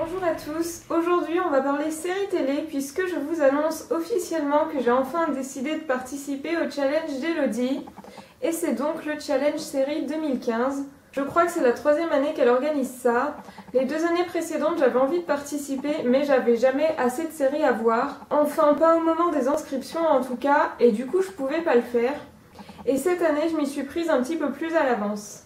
Bonjour à tous, aujourd'hui on va parler série télé puisque je vous annonce officiellement que j'ai enfin décidé de participer au challenge d'Elodie et c'est donc le challenge série 2015. Je crois que c'est la 3e année qu'elle organise ça. Les 2 années précédentes j'avais envie de participer mais j'avais jamais assez de séries à voir. Enfin pas au moment des inscriptions en tout cas et du coup je pouvais pas le faire. Et cette année je m'y suis prise un petit peu plus à l'avance.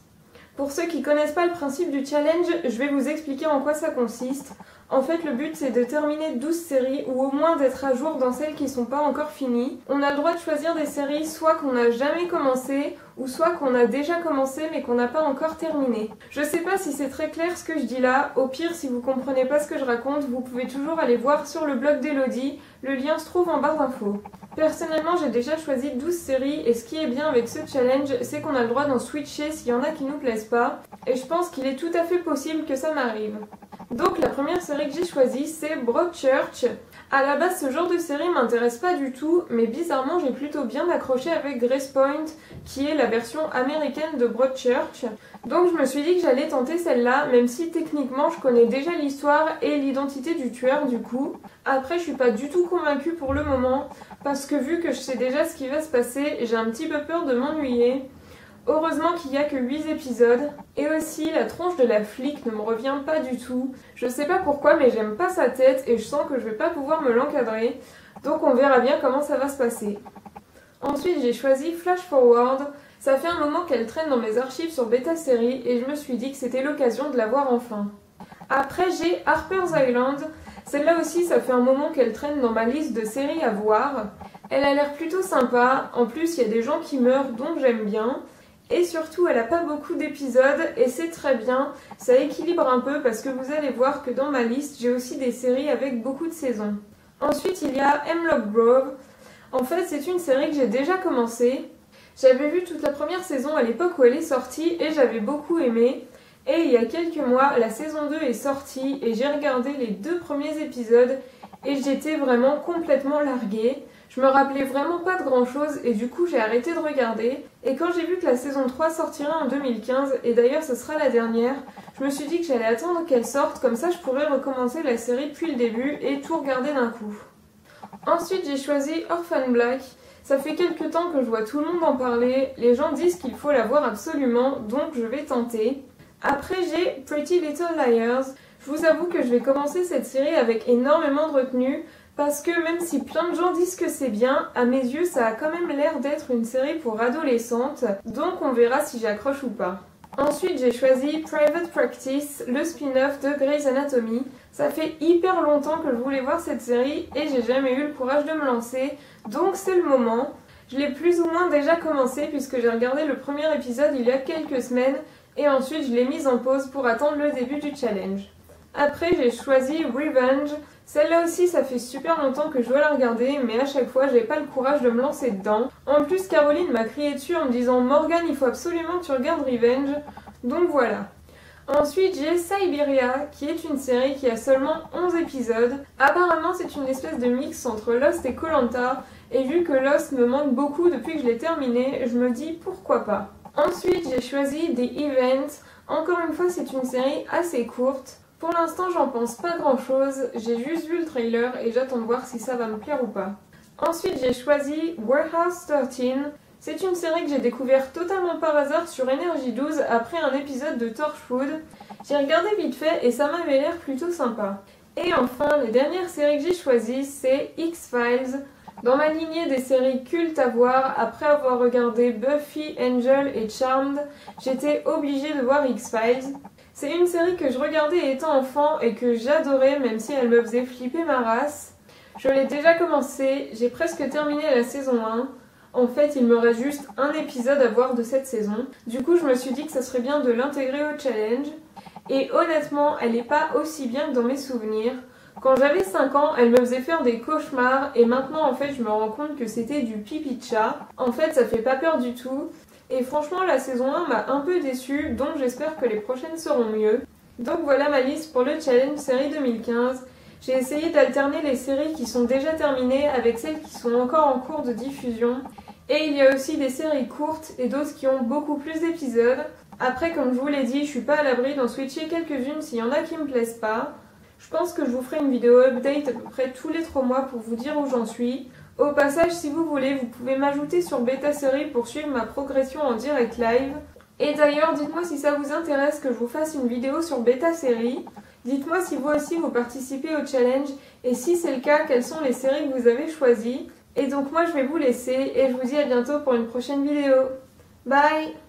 Pour ceux qui ne connaissent pas le principe du challenge, je vais vous expliquer en quoi ça consiste. En fait, le but c'est de terminer 12 séries ou au moins d'être à jour dans celles qui ne sont pas encore finies. On a le droit de choisir des séries soit qu'on n'a jamais commencé ou soit qu'on a déjà commencé mais qu'on n'a pas encore terminé. Je sais pas si c'est très clair ce que je dis là, au pire si vous comprenez pas ce que je raconte, vous pouvez toujours aller voir sur le blog d'Elodie, le lien se trouve en barre d'infos. Personnellement, j'ai déjà choisi 12 séries et ce qui est bien avec ce challenge, c'est qu'on a le droit d'en switcher s'il y en a qui nous plaisent pas et je pense qu'il est tout à fait possible que ça m'arrive. Donc la première série que j'ai choisie, c'est Broadchurch. À la base, ce genre de série m'intéresse pas du tout, mais bizarrement, j'ai plutôt bien accroché avec Grace Point, qui est la version américaine de Broadchurch. Donc je me suis dit que j'allais tenter celle-là, même si techniquement je connais déjà l'histoire et l'identité du tueur du coup. Après, je suis pas du tout convaincue pour le moment, parce que vu que je sais déjà ce qui va se passer, j'ai un petit peu peur de m'ennuyer. Heureusement qu'il n'y a que 8 épisodes. Et aussi, la tronche de la flic ne me revient pas du tout. Je sais pas pourquoi, mais j'aime pas sa tête et je sens que je vais pas pouvoir me l'encadrer. Donc on verra bien comment ça va se passer. Ensuite, j'ai choisi Flash Forward. Ça fait un moment qu'elle traîne dans mes archives sur Beta Série et je me suis dit que c'était l'occasion de la voir enfin. Après, j'ai Harper's Island. Celle-là aussi, ça fait un moment qu'elle traîne dans ma liste de séries à voir. Elle a l'air plutôt sympa. En plus, il y a des gens qui meurent, donc j'aime bien. Et surtout, elle n'a pas beaucoup d'épisodes et c'est très bien, ça équilibre un peu parce que vous allez voir que dans ma liste, j'ai aussi des séries avec beaucoup de saisons. Ensuite, il y a Hemlock Grove. En fait, c'est une série que j'ai déjà commencée. J'avais vu toute la première saison à l'époque où elle est sortie et j'avais beaucoup aimé. Et il y a quelques mois, la saison 2 est sortie et j'ai regardé les 2 premiers épisodes et j'étais vraiment complètement larguée. Je me rappelais vraiment pas de grand chose et du coup j'ai arrêté de regarder. Et quand j'ai vu que la saison 3 sortira en 2015, et d'ailleurs ce sera la dernière, je me suis dit que j'allais attendre qu'elle sorte, comme ça je pourrais recommencer la série depuis le début et tout regarder d'un coup. Ensuite j'ai choisi Orphan Black. Ça fait quelques temps que je vois tout le monde en parler, les gens disent qu'il faut la voir absolument, donc je vais tenter. Après j'ai Pretty Little Liars. Je vous avoue que je vais commencer cette série avec énormément de retenue, parce que même si plein de gens disent que c'est bien, à mes yeux ça a quand même l'air d'être une série pour adolescentes, donc on verra si j'accroche ou pas. Ensuite j'ai choisi Private Practice, le spin-off de Grey's Anatomy. Ça fait hyper longtemps que je voulais voir cette série et j'ai jamais eu le courage de me lancer, donc c'est le moment. Je l'ai plus ou moins déjà commencé puisque j'ai regardé le premier épisode il y a quelques semaines et ensuite je l'ai mise en pause pour attendre le début du challenge. Après j'ai choisi Revenge. Celle-là aussi, ça fait super longtemps que je dois la regarder, mais à chaque fois, j'ai pas le courage de me lancer dedans. En plus, Caroline m'a crié dessus en me disant « Morgane, il faut absolument que tu regardes Revenge ». Donc voilà. Ensuite, j'ai Siberia, qui est une série qui a seulement 11 épisodes. Apparemment, c'est une espèce de mix entre Lost et Koh-Lanta, et vu que Lost me manque beaucoup depuis que je l'ai terminé, je me dis pourquoi pas. Ensuite, j'ai choisi The Event. Encore une fois, c'est une série assez courte. Pour l'instant, j'en pense pas grand chose, j'ai juste vu le trailer et j'attends de voir si ça va me plaire ou pas. Ensuite, j'ai choisi Warehouse 13. C'est une série que j'ai découvert totalement par hasard sur Energy 12 après un épisode de Torchwood. J'ai regardé vite fait et ça m'avait l'air plutôt sympa. Et enfin, la dernière série que j'ai choisie, c'est X-Files. Dans ma lignée des séries cultes à voir, après avoir regardé Buffy, Angel et Charmed, j'étais obligée de voir X-Files. C'est une série que je regardais étant enfant et que j'adorais même si elle me faisait flipper ma race. Je l'ai déjà commencé, j'ai presque terminé la saison 1. En fait, il me reste juste un épisode à voir de cette saison. Du coup, je me suis dit que ça serait bien de l'intégrer au challenge. Et honnêtement, elle n'est pas aussi bien que dans mes souvenirs. Quand j'avais 5 ans, elle me faisait faire des cauchemars et maintenant, en fait, je me rends compte que c'était du pipi de chat. En fait, ça fait pas peur du tout. Et franchement, la saison 1 m'a un peu déçue, donc j'espère que les prochaines seront mieux. Donc voilà ma liste pour le challenge série 2015. J'ai essayé d'alterner les séries qui sont déjà terminées avec celles qui sont encore en cours de diffusion. Et il y a aussi des séries courtes et d'autres qui ont beaucoup plus d'épisodes. Après, comme je vous l'ai dit, je suis pas à l'abri d'en switcher quelques-unes s'il y en a qui me plaisent pas. Je pense que je vous ferai une vidéo update à peu près tous les 3 mois pour vous dire où j'en suis. Au passage, si vous voulez, vous pouvez m'ajouter sur Beta Série pour suivre ma progression en direct live. Et d'ailleurs, dites-moi si ça vous intéresse que je vous fasse une vidéo sur Beta Série. Dites-moi si vous aussi vous participez au challenge et si c'est le cas, quelles sont les séries que vous avez choisies. Et donc moi je vais vous laisser et je vous dis à bientôt pour une prochaine vidéo. Bye!